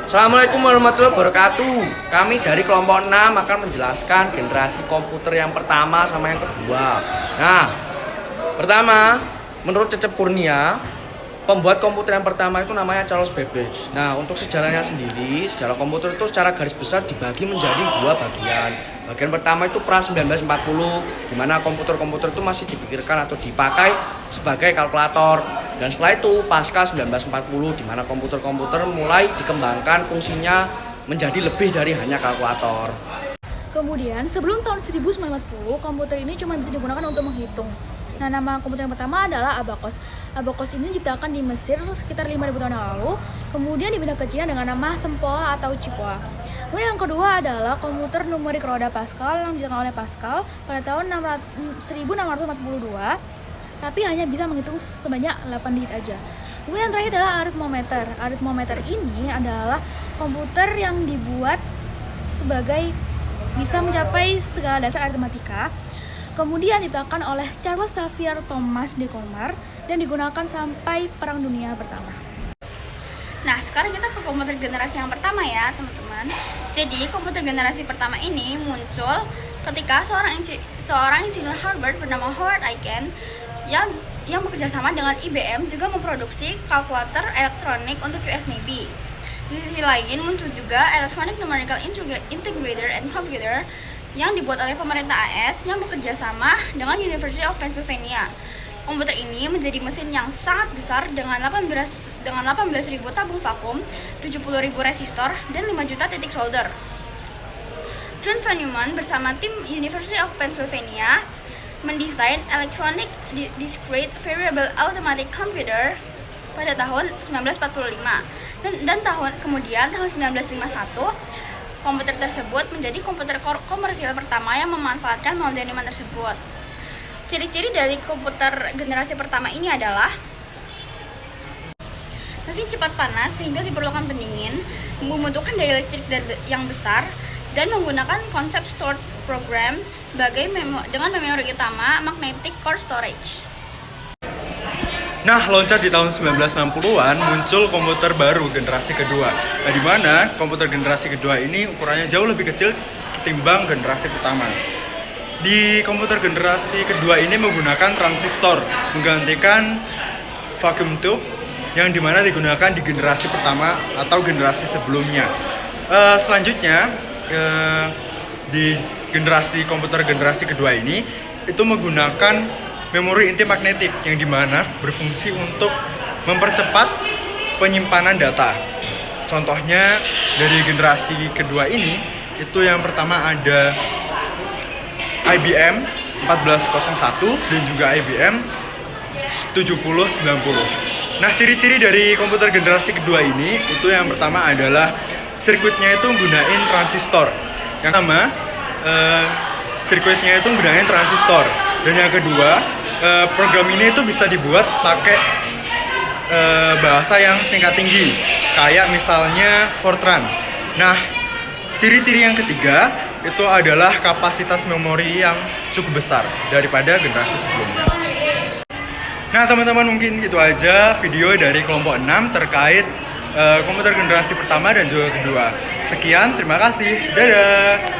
Assalamualaikum warahmatullahi wabarakatuh. Kami dari kelompok 6 akan menjelaskan generasi komputer yang pertama sama yang kedua. Nah, pertama, menurut Cecep Kurnia, pembuat komputer yang pertama itu namanya Charles Babbage. Nah, untuk sejarahnya sendiri, sejarah komputer itu secara garis besar dibagi menjadi dua bagian. Bagian pertama itu pra 1940, di mana komputer-komputer itu masih dipikirkan atau dipakai sebagai kalkulator. Dan setelah itu pasca 1940, di mana komputer-komputer mulai dikembangkan fungsinya menjadi lebih dari hanya kalkulator. Kemudian, sebelum tahun 1940, komputer ini cuma bisa digunakan untuk menghitung. Nah, nama komputer yang pertama adalah Abacus. Abacus ini diciptakan di Mesir sekitar 5.000 tahun yang lalu, kemudian dipindah ke Cina dengan nama Sempoa atau Cipoa. Kemudian yang kedua adalah komputer numerik roda Pascal yang diciptakan oleh Pascal pada tahun 1642, tapi hanya bisa menghitung sebanyak 8 digit aja. Kemudian yang terakhir adalah aritmometer. Aritmometer ini adalah komputer yang dibuat sebagai bisa mencapai segala dasar aritmatika. Kemudian diciptakan oleh Charles Xavier Thomas de Colmar dan digunakan sampai Perang Dunia Pertama. Nah, sekarang kita ke komputer generasi yang pertama ya, teman-teman. Jadi, komputer generasi pertama ini muncul ketika seorang insinyur Harvard bernama Howard Aiken yang bekerja sama dengan IBM juga memproduksi kalkulator elektronik untuk US Navy. Di sisi lain muncul juga Electronic Numerical Integrator and Computer yang dibuat oleh pemerintah AS yang bekerja sama dengan University of Pennsylvania. Komputer ini menjadi mesin yang sangat besar dengan 18.000 tabung vakum, 70.000 resistor, dan 5 juta titik solder. John von Neumann bersama tim University of Pennsylvania mendesain Electronic Discrete Variable Automatic Computer pada tahun 1945 dan tahun 1951 komputer tersebut menjadi komputer komersial pertama yang memanfaatkan model Neumann tersebut. Ciri-ciri dari komputer generasi pertama ini adalah mesin cepat panas sehingga diperlukan pendingin, membutuhkan daya listrik yang besar, dan menggunakan konsep stored program dengan memori utama magnetic core storage. Nah, loncat di tahun 1960-an muncul komputer baru generasi kedua. Nah, di mana komputer generasi kedua ini ukurannya jauh lebih kecil ketimbang generasi pertama. Di komputer generasi kedua ini menggunakan transistor menggantikan vacuum tube yang dimana digunakan di generasi pertama atau generasi sebelumnya. Selanjutnya di komputer generasi kedua ini itu menggunakan memori inti magnetik yang dimana berfungsi untuk mempercepat penyimpanan data. Contohnya dari generasi kedua ini itu yang pertama ada IBM 1401 dan juga IBM 7090. Nah, ciri-ciri dari komputer generasi kedua ini itu yang pertama adalah sirkuitnya itu menggunakan transistor. Yang pertama sirkuitnya itu menggunakan transistor. Dan yang kedua, program ini itu bisa dibuat pakai bahasa yang tingkat tinggi, kayak misalnya Fortran. Nah, ciri-ciri yang ketiga itu adalah kapasitas memori yang cukup besar daripada generasi sebelumnya. Nah, teman-teman, mungkin itu aja video dari kelompok 6 terkait komputer generasi pertama dan juga kedua. Sekian, terima kasih. Dadah!